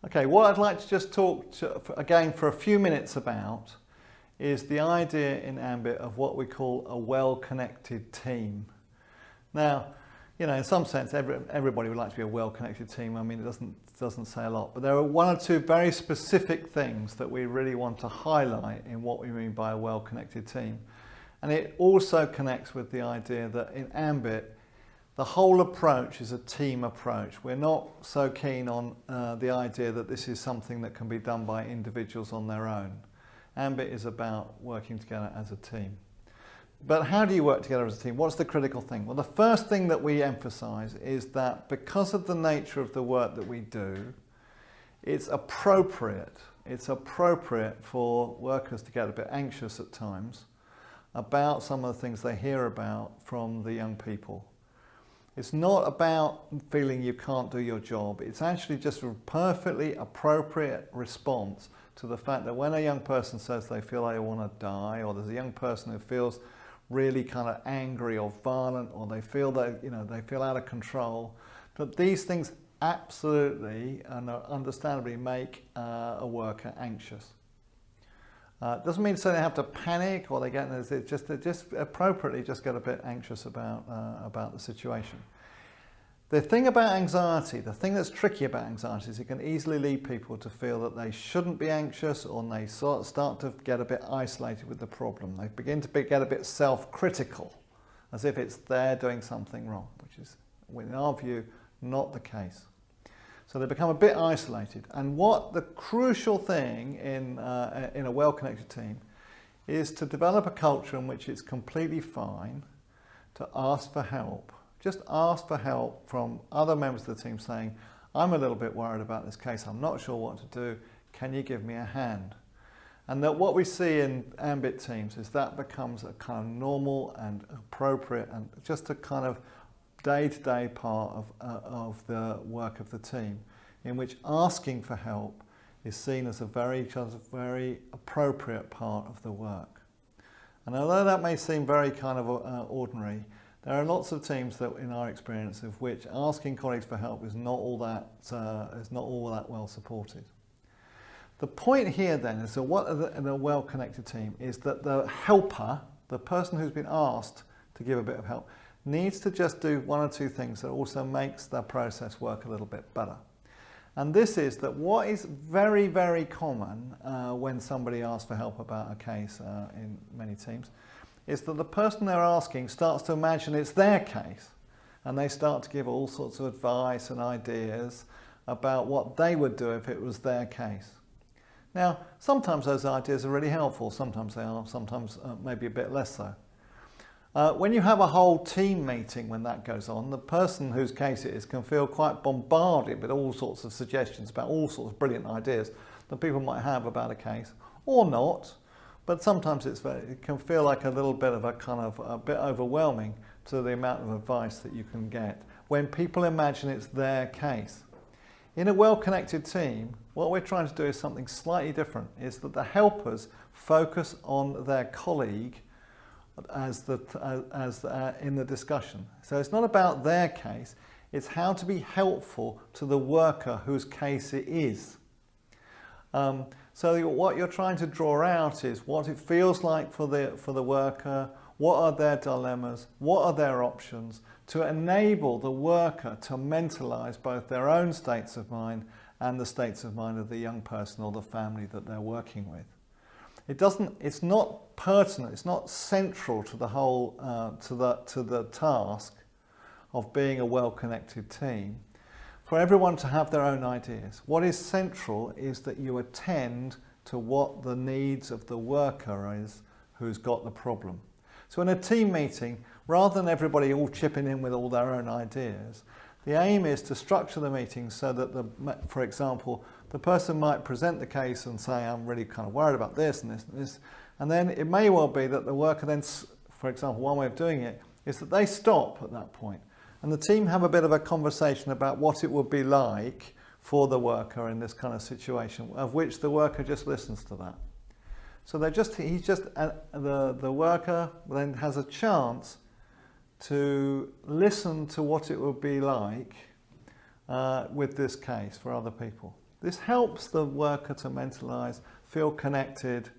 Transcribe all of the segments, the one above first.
Okay, what I'd like to just talk again for a few minutes about is the idea in AMBIT of what we call a well-connected team. Now, you know, in some sense, everybody would like to be a well-connected team. I mean, it doesn't say a lot, but there are one or two very specific things that we really want to highlight in what we mean by a well-connected team. And it also connects with the idea that in AMBIT, the whole approach is a team approach. We're not so keen on the idea that this is something that can be done by individuals on their own. AMBIT is about working together as a team. But how do you work together as a team? What's the critical thing? Well, the first thing that we emphasize is that because of the nature of the work that we do, it's appropriate for workers to get a bit anxious at times about some of the things they hear about from the young people. It's not about feeling you can't do your job. It's actually just a perfectly appropriate response to the fact that when a young person says they feel they want to die, or there's a young person who feels really kind of angry or violent, or they feel that, you know, they feel out of control, that these things absolutely and understandably make a worker anxious. Doesn't mean to say they have to panic or they just appropriately just get a bit anxious about the situation. The thing about anxiety, the thing that's tricky about anxiety is it can easily lead people to feel that they shouldn't be anxious, or they start to get a bit isolated with the problem. They begin to get a bit self-critical, as if it's they're doing something wrong, which is, in our view, not the case. So they become a bit isolated. And what the crucial thing in a well-connected team is to develop a culture in which it's completely fine to ask for help. Just ask for help from other members of the team saying, I'm a little bit worried about this case, I'm not sure what to do, can you give me a hand? And that what we see in AMBIT teams is that becomes a kind of normal and appropriate and just a kind of day-to-day part of the work of the team, in which asking for help is seen as a very appropriate part of the work. And although that may seem very kind of ordinary, there are lots of teams that, in our experience, of which asking colleagues for help is not all that well supported. The point here then is that in a well-connected team is that the helper, the person who's been asked to give a bit of help, needs to just do one or two things that also makes the process work a little bit better. And this is that what is very, very common when somebody asks for help about a case in many teams is that the person they're asking starts to imagine it's their case, and they start to give all sorts of advice and ideas about what they would do if it was their case. Now, sometimes those ideas are really helpful, sometimes they are, sometimes maybe a bit less so. When you have a whole team meeting, when that goes on, the person whose case it is can feel quite bombarded with all sorts of suggestions about all sorts of brilliant ideas that people might have about a case, or not, but sometimes it can feel like a little bit of a bit overwhelming to the amount of advice that you can get when people imagine it's their case. In a well-connected team, what we're trying to do is something slightly different, is that the helpers focus on their colleague in the discussion. So it's not about their case, it's how to be helpful to the worker whose case it is. So what you're trying to draw out is what it feels like for the worker, what are their dilemmas, what are their options, to enable the worker to mentalise both their own states of mind and the states of mind of the young person or the family that they're working with. It's not pertinent, it's not central to the whole, to the task of being a well-connected team for everyone to have their own ideas. What is central is that you attend to what the needs of the worker is who's got the problem. So in a team meeting, rather than everybody all chipping in with all their own ideas, the aim is to structure the meeting so that, for example, the person might present the case and say, I'm really kind of worried about this and this and this. And then it may well be that the worker then, for example, one way of doing it is that they stop at that point. And the team have a bit of a conversation about what it would be like for the worker in this kind of situation, of which the worker just listens to that. So the worker then has a chance to listen to what it would be like with this case for other people. This helps the worker to mentalise, feel connected,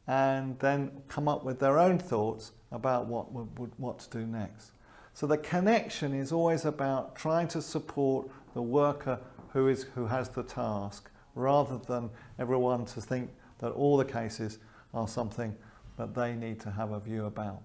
and then come up with their own thoughts about what to do next. So the connection is always about trying to support the worker who has the task, rather than everyone to think that all the cases are something that they need to have a view about.